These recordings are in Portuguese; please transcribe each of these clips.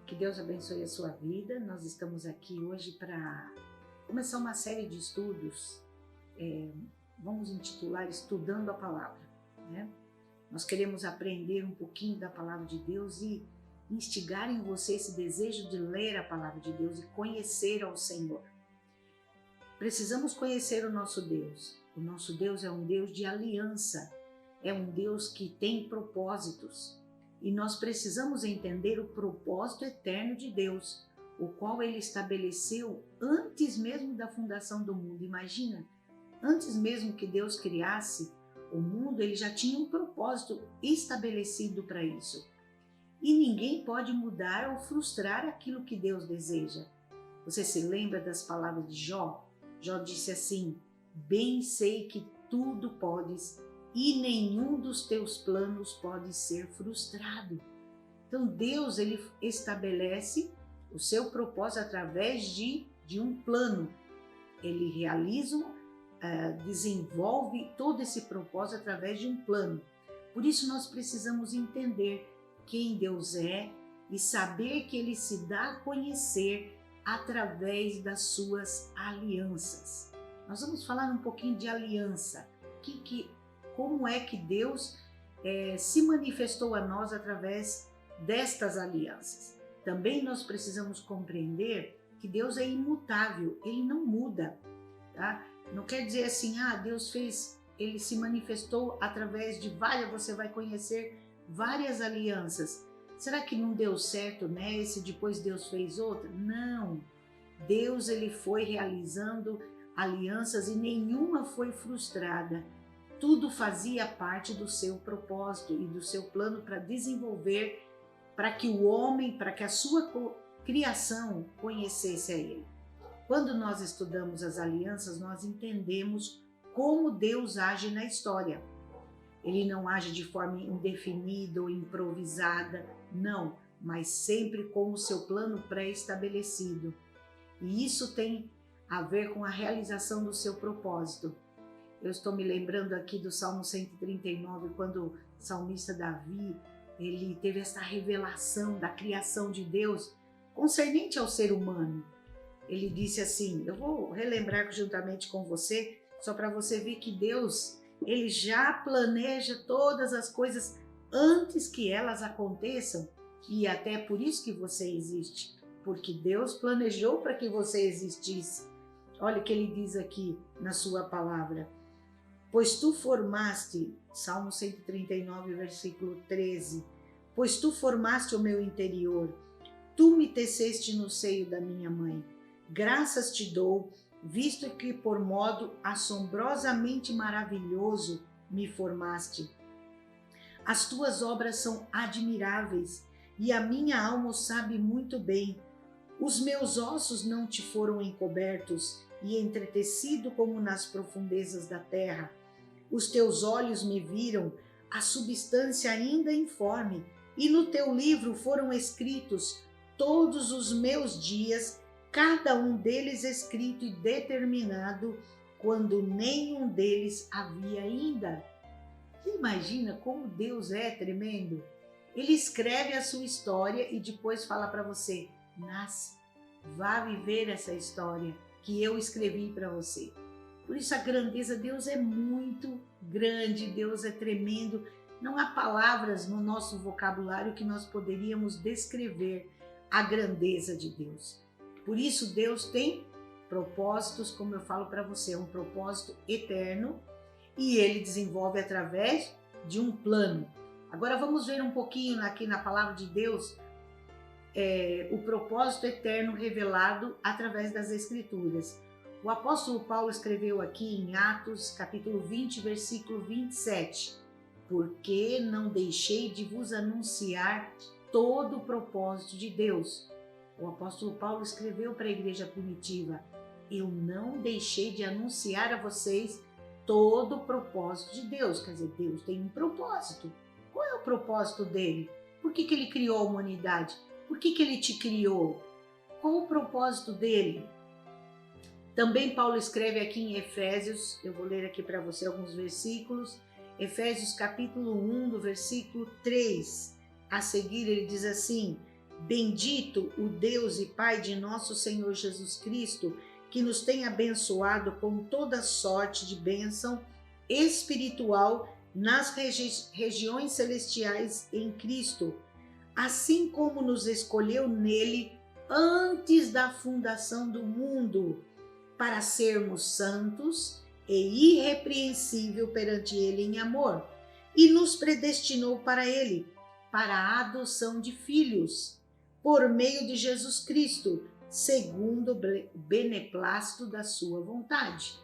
Que Deus abençoe a sua vida. Nós estamos aqui hoje para começar uma série de estudos, vamos intitular Estudando a Palavra, né? Nós queremos aprender um pouquinho da Palavra de Deus e instigar em você esse desejo de ler a Palavra de Deus e conhecer ao Senhor. Precisamos conhecer o nosso Deus. O nosso Deus é um Deus de aliança, é um Deus que tem propósitos. E nós precisamos entender o propósito eterno de Deus, o qual Ele estabeleceu antes mesmo da fundação do mundo. Imagina, antes mesmo que Deus criasse o mundo, Ele já tinha um propósito estabelecido para isso. E ninguém pode mudar ou frustrar aquilo que Deus deseja. Você se lembra das palavras de Jó? Jó disse assim: bem sei que tudo podes e nenhum dos teus planos pode ser frustrado. Então Deus, Ele estabelece o seu propósito através de um plano. Ele realiza, desenvolve todo esse propósito através de um plano. Por isso nós precisamos entender quem Deus é e saber que Ele se dá a conhecer através das suas alianças. Nós vamos falar um pouquinho de aliança. Como é que Deus se manifestou a nós através destas alianças. Também nós precisamos compreender que Deus é imutável, Ele não muda, tá? Não quer dizer assim, Deus Ele se manifestou através de você vai conhecer várias alianças. Será que não deu certo nessa e depois Deus fez outra? Não, Deus Ele foi realizando alianças e nenhuma foi frustrada. Tudo fazia parte do seu propósito e do seu plano para desenvolver, para que o homem, para que a sua criação conhecesse a Ele. Quando nós estudamos as alianças, nós entendemos como Deus age na história. Ele não age de forma indefinida ou improvisada, não, mas sempre com o seu plano pré-estabelecido. E isso tem a ver com a realização do seu propósito. Eu estou me lembrando aqui do Salmo 139, quando o salmista Davi, ele teve essa revelação da criação de Deus concernente ao ser humano. Ele disse assim, eu vou relembrar juntamente com você, só para você ver que Deus, Ele já planeja todas as coisas antes que elas aconteçam, e até por isso que você existe, porque Deus planejou para que você existisse. Olha o que Ele diz aqui na sua palavra. Pois tu formaste, Salmo 139, versículo 13, pois tu formaste o meu interior, tu me teceste no seio da minha mãe. Graças te dou, visto que por modo assombrosamente maravilhoso me formaste. As tuas obras são admiráveis e a minha alma o sabe muito bem. Os meus ossos não te foram encobertos e entretecido como nas profundezas da terra. Os teus olhos me viram, a substância ainda informe, e no teu livro foram escritos todos os meus dias, cada um deles escrito e determinado, quando nenhum deles havia ainda. Você imagina como Deus é tremendo? Ele escreve a sua história e depois fala para você, nasce, vá viver essa história que eu escrevi para você. Por isso a grandeza, Deus é muito grande, Deus é tremendo. Não há palavras no nosso vocabulário que nós poderíamos descrever a grandeza de Deus. Por isso Deus tem propósitos, como eu falo para você, um propósito eterno e Ele desenvolve através de um plano. Agora vamos ver um pouquinho aqui na palavra de Deus o propósito eterno revelado através das Escrituras. O apóstolo Paulo escreveu aqui em Atos, capítulo 20, versículo 27, porque não deixei de vos anunciar todo o propósito de Deus. O apóstolo Paulo escreveu para a igreja primitiva, eu não deixei de anunciar a vocês todo o propósito de Deus. Quer dizer, Deus tem um propósito. Qual é o propósito dele? Por que Ele criou a humanidade? Por que Ele te criou? Qual o propósito dele? Também Paulo escreve aqui em Efésios, eu vou ler aqui para você alguns versículos, Efésios capítulo 1, do versículo 3. A seguir ele diz assim, Bendito o Deus e Pai de nosso Senhor Jesus Cristo, que nos tem abençoado com toda sorte de bênção espiritual nas regiões celestiais em Cristo, assim como nos escolheu nele antes da fundação do mundo, para sermos santos e irrepreensível perante ele em amor, e nos predestinou para ele, para a adoção de filhos, por meio de Jesus Cristo, segundo o beneplácito da sua vontade,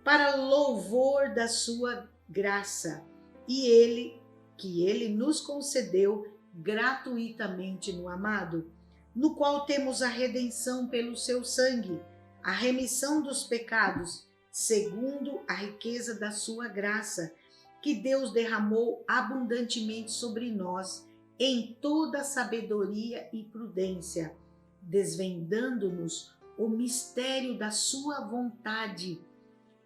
para louvor da sua graça, que ele nos concedeu gratuitamente no amado, no qual temos a redenção pelo seu sangue, a remissão dos pecados, segundo a riqueza da sua graça, que Deus derramou abundantemente sobre nós em toda sabedoria e prudência, desvendando-nos o mistério da sua vontade,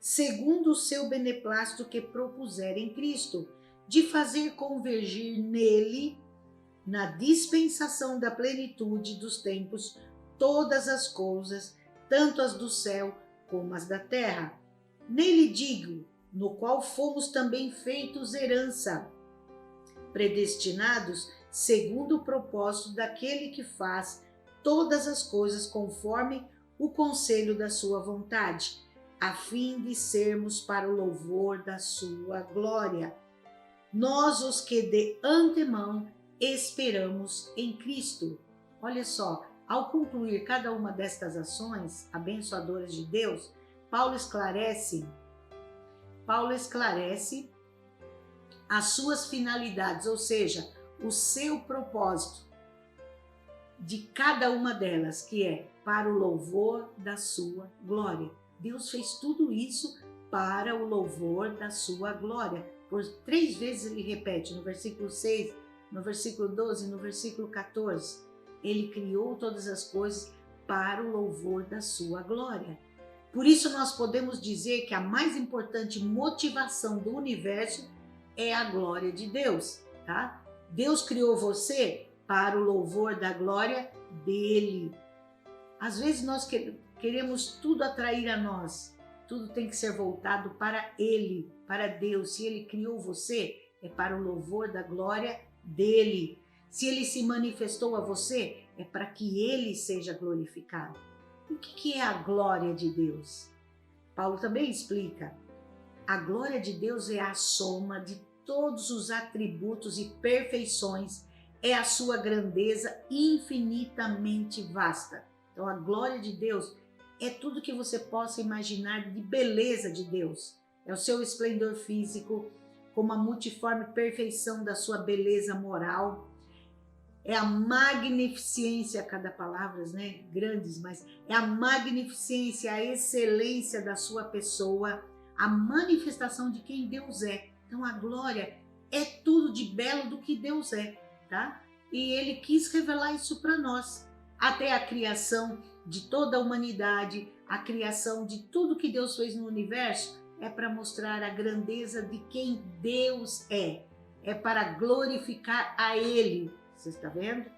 segundo o seu beneplácito que propusera em Cristo, de fazer convergir nele, na dispensação da plenitude dos tempos, todas as coisas, tanto as do céu como as da terra. Nele digo, no qual fomos também feitos herança, predestinados segundo o propósito daquele que faz todas as coisas conforme o conselho da sua vontade, a fim de sermos para o louvor da sua glória. Nós os que de antemão esperamos em Cristo. Olha só, ao concluir cada uma destas ações abençoadoras de Deus, Paulo esclarece as suas finalidades, ou seja, o seu propósito de cada uma delas, que é para o louvor da sua glória. Deus fez tudo isso para o louvor da sua glória. Por 3 vezes ele repete, no versículo 6, no versículo 12 e no versículo 14. Ele criou todas as coisas para o louvor da sua glória. Por isso nós podemos dizer que a mais importante motivação do universo é a glória de Deus, tá? Deus criou você para o louvor da glória dele. Às vezes nós queremos tudo atrair a nós, tudo tem que ser voltado para ele, para Deus. Se ele criou você, é para o louvor da glória dele. Se ele se manifestou a você, é para que ele seja glorificado. O que é a glória de Deus? Paulo também explica. A glória de Deus é a soma de todos os atributos e perfeições, é a sua grandeza infinitamente vasta. Então a glória de Deus é tudo que você possa imaginar de beleza de Deus. É o seu esplendor físico, como a multiforme perfeição da sua beleza moral. É a magnificência, cada palavra, né? Grandes, mas é a magnificência, a excelência da sua pessoa, a manifestação de quem Deus é. Então a glória é tudo de belo do que Deus é, tá? E ele quis revelar isso para nós. Até a criação de toda a humanidade, a criação de tudo que Deus fez no universo, é para mostrar a grandeza de quem Deus é. É para glorificar a ele. Você está vendo?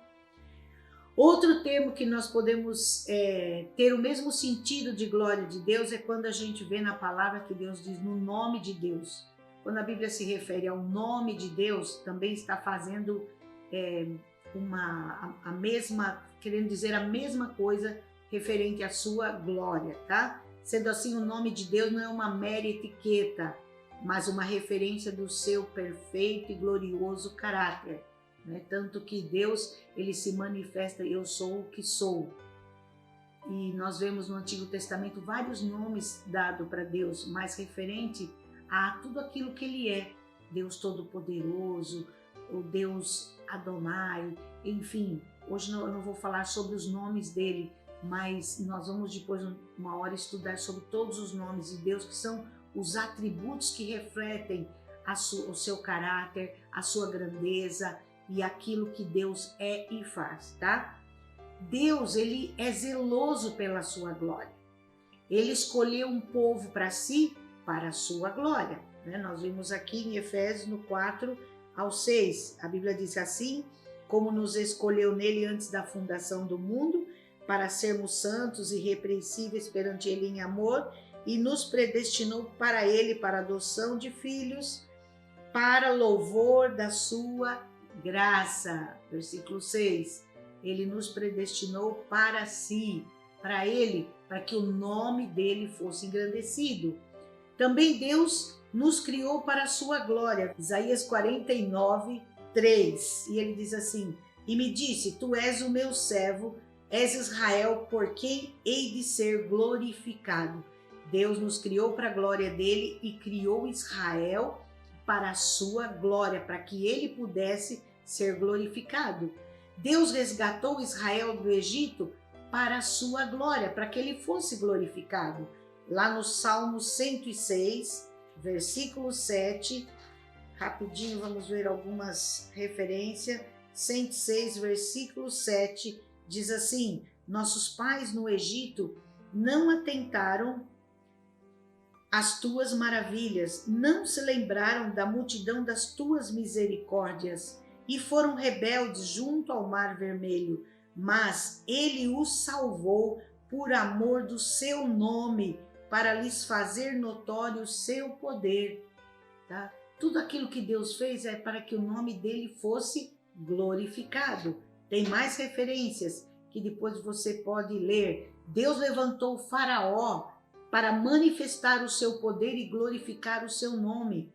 Outro termo que nós podemos ter o mesmo sentido de glória de Deus é quando a gente vê na palavra que Deus diz no nome de Deus. Quando a Bíblia se refere ao nome de Deus, também está fazendo querendo dizer a mesma coisa referente à sua glória, tá? Sendo assim, o nome de Deus não é uma mera etiqueta, mas uma referência do seu perfeito e glorioso caráter. Né? Tanto que Deus, ele se manifesta, eu sou o que sou. E nós vemos no Antigo Testamento vários nomes dados para Deus, mais referente a tudo aquilo que ele é. Deus Todo-Poderoso, o Deus Adonai, enfim. Hoje eu não vou falar sobre os nomes dele, mas nós vamos depois, uma hora, estudar sobre todos os nomes de Deus, que são os atributos que refletem o seu caráter, a sua grandeza, e aquilo que Deus é e faz, tá? Deus, ele é zeloso pela sua glória. Ele escolheu um povo para si, para a sua glória. Né? Nós vimos aqui em Efésios no 4 ao 6, a Bíblia diz assim: como nos escolheu nele antes da fundação do mundo, para sermos santos e irrepreensíveis perante ele em amor, e nos predestinou para ele, para a adoção de filhos, para louvor da sua graça. Versículo 6. Ele nos predestinou para si, para ele, para que o nome dele fosse engrandecido. Também Deus nos criou para a sua glória. Isaías 49, 3. E ele diz assim: e me disse, tu és o meu servo, és Israel, por quem hei de ser glorificado. Deus nos criou para a glória dele e criou Israel para a sua glória, para que ele pudesse ser glorificado. Deus resgatou Israel do Egito para a sua glória, para que ele fosse glorificado. Lá no Salmo 106, versículo 7, rapidinho vamos ver algumas referências. 106, versículo 7, diz assim: nossos pais no Egito não atentaram às tuas maravilhas, não se lembraram da multidão das tuas misericórdias, e foram rebeldes junto ao Mar Vermelho, mas ele os salvou por amor do seu nome, para lhes fazer notório o seu poder. Tá? Tudo aquilo que Deus fez é para que o nome dele fosse glorificado. Tem mais referências que depois você pode ler. Deus levantou o Faraó para manifestar o seu poder e glorificar o seu nome.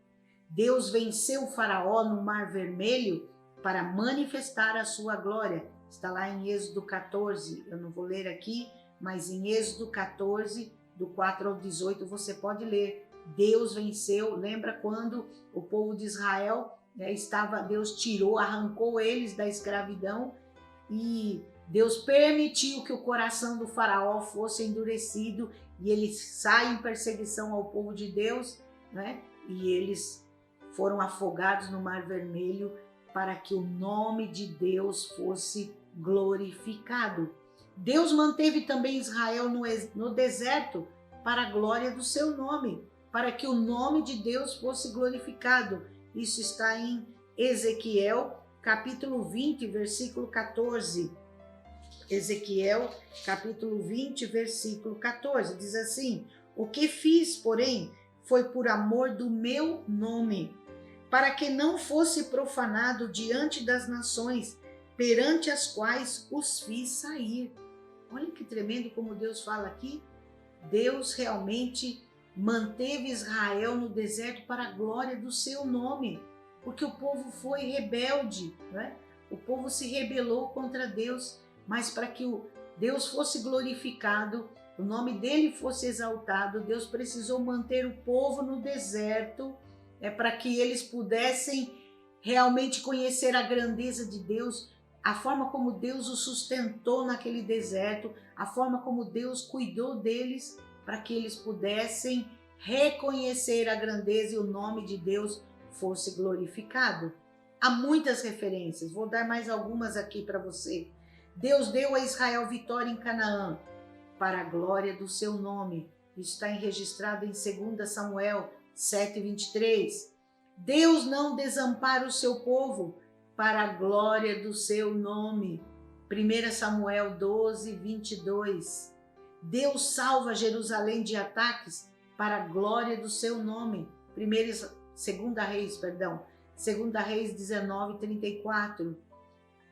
Deus venceu o Faraó no Mar Vermelho para manifestar a sua glória. Está lá em Êxodo 14, eu não vou ler aqui, mas em Êxodo 14, do 4 ao 18, você pode ler. Deus venceu, lembra quando o povo de Israel Deus tirou, arrancou eles da escravidão e Deus permitiu que o coração do Faraó fosse endurecido e ele sai em perseguição ao povo de Deus, né? E eles foram afogados no Mar Vermelho para que o nome de Deus fosse glorificado. Deus manteve também Israel no deserto para a glória do seu nome, para que o nome de Deus fosse glorificado. Isso está em Ezequiel, capítulo 20, versículo 14. Ezequiel, capítulo 20, versículo 14, diz assim: o que fiz, porém, foi por amor do meu nome, para que não fosse profanado diante das nações, perante as quais os fiz sair. Olha que tremendo como Deus fala aqui. Deus realmente manteve Israel no deserto para a glória do seu nome, porque o povo foi rebelde, né? O povo se rebelou contra Deus, mas para que Deus fosse glorificado, o nome dele fosse exaltado, Deus precisou manter o povo no deserto, para que eles pudessem realmente conhecer a grandeza de Deus, a forma como Deus os sustentou naquele deserto, a forma como Deus cuidou deles, para que eles pudessem reconhecer a grandeza e o nome de Deus fosse glorificado. Há muitas referências, vou dar mais algumas aqui para você. Deus deu a Israel vitória em Canaã, para a glória do seu nome. Isso está registrado em 2 Samuel 7:23. Deus não desampara o seu povo, para a glória do seu nome. 1 Samuel 12:22. Deus salva Jerusalém de ataques para a glória do seu nome. 2 Reis 19:34.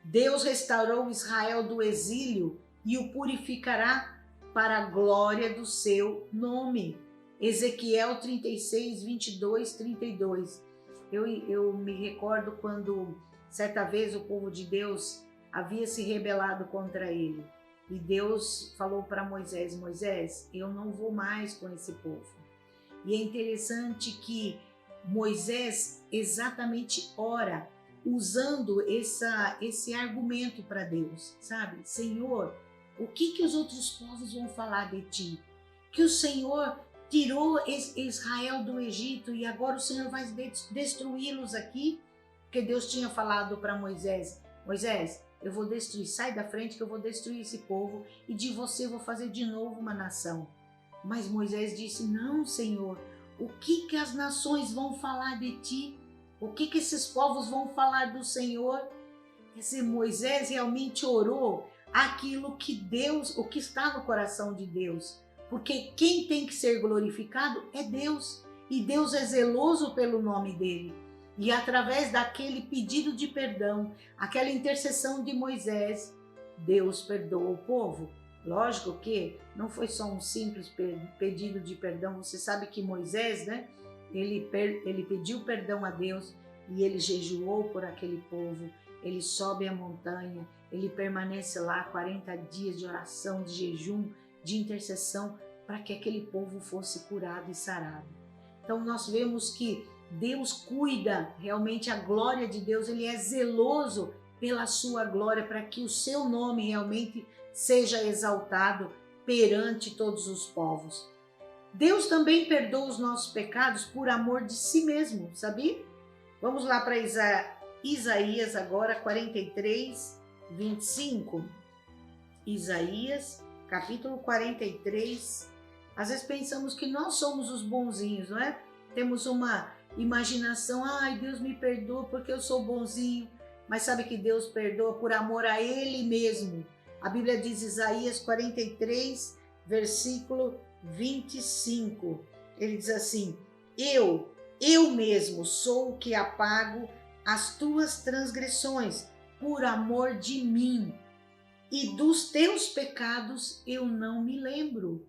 Deus restaurou Israel do exílio e o purificará para a glória do seu nome. Ezequiel 36:22-32. Eu me recordo quando certa vez o povo de Deus havia se rebelado contra ele. E Deus falou para Moisés: Moisés, eu não vou mais com esse povo. E é interessante que Moisés exatamente ora usando esse argumento para Deus, sabe? Senhor, o que os outros povos vão falar de ti? Que o Senhor tirou Israel do Egito e agora o Senhor vai destruí-los aqui? Porque Deus tinha falado para Moisés: Moisés, eu vou destruir, sai da frente que eu vou destruir esse povo e de você eu vou fazer de novo uma nação. Mas Moisés disse: não, Senhor, o que as nações vão falar de ti? O que esses povos vão falar do Senhor? Esse Moisés realmente orou aquilo que Deus, o que está no coração de Deus. Porque quem tem que ser glorificado é Deus. E Deus é zeloso pelo nome dele. E através daquele pedido de perdão, aquela intercessão de Moisés, Deus perdoou o povo. Lógico que não foi só um simples pedido de perdão. Você sabe que Moisés, né? Ele pediu perdão a Deus e ele jejuou por aquele povo. Ele sobe a montanha, ele permanece lá 40 dias de oração, de jejum, de intercessão, para que aquele povo fosse curado e sarado. Então nós vemos que Deus cuida, realmente a glória de Deus, ele é zeloso pela sua glória, para que o seu nome realmente seja exaltado perante todos os povos. Deus também perdoa os nossos pecados por amor de si mesmo, sabia? Vamos lá para Isaías agora 43, 25. Isaías, capítulo 43. Às vezes pensamos que nós somos os bonzinhos, não é? Temos uma imaginação, ai, Deus me perdoa porque eu sou bonzinho. Mas sabe que Deus perdoa por amor a Ele mesmo. A Bíblia diz, Isaías 43, versículo 25. Ele diz assim, eu mesmo sou o que apago as tuas transgressões por amor de mim, e dos teus pecados eu não me lembro.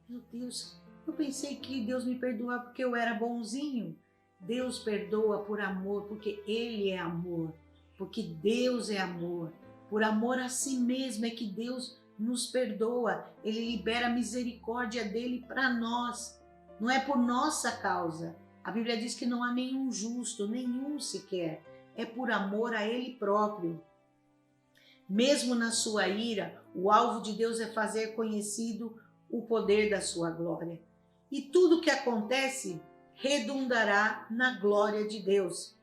Meu Deus, eu pensei que Deus me perdoava porque eu era bonzinho. Deus perdoa por amor, porque Ele é amor, porque Deus é amor. Por amor a si mesmo é que Deus nos perdoa. Ele libera a misericórdia dele para nós. Não é por nossa causa. A Bíblia diz que não há nenhum justo, nenhum sequer. É por amor a Ele próprio. Mesmo na sua ira, o alvo de Deus é fazer conhecido o poder da sua glória. E tudo que acontece redundará na glória de Deus.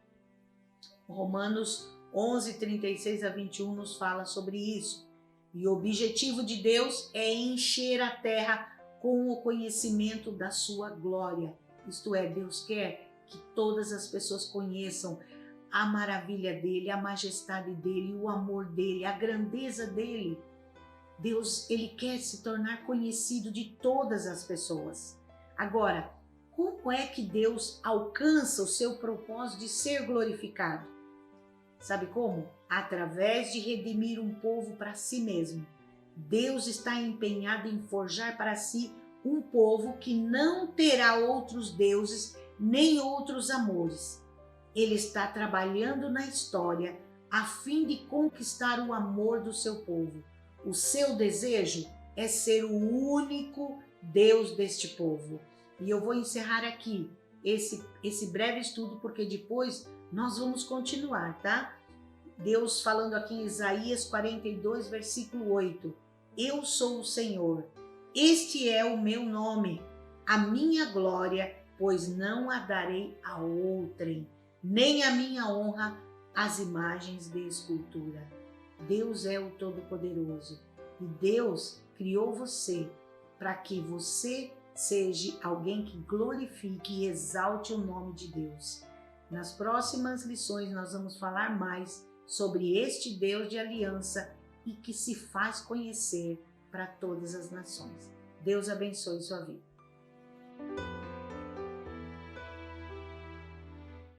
Romanos 11, 36 a 21 nos fala sobre isso. E o objetivo de Deus é encher a terra com o conhecimento da sua glória. Isto é, Deus quer que todas as pessoas conheçam a maravilha dele, a majestade dele, o amor dele, a grandeza dele. Deus, ele quer se tornar conhecido de todas as pessoas. Agora, como é que Deus alcança o seu propósito de ser glorificado? Sabe como? Através de redimir um povo para si mesmo. Deus está empenhado em forjar para si um povo que não terá outros deuses nem outros amores. Ele está trabalhando na história a fim de conquistar o amor do seu povo. O seu desejo é ser o único Deus deste povo. E eu vou encerrar aqui esse breve estudo, porque depois nós vamos continuar, tá? Deus falando aqui em Isaías 42, versículo 8. Eu sou o Senhor, este é o meu nome, a minha glória, pois não a darei a outrem, nem a minha honra às imagens de escultura. Deus é o Todo-Poderoso e Deus criou você para que você seja alguém que glorifique e exalte o nome de Deus. Nas próximas lições nós vamos falar mais sobre este Deus de aliança e que se faz conhecer para todas as nações. Deus abençoe sua vida.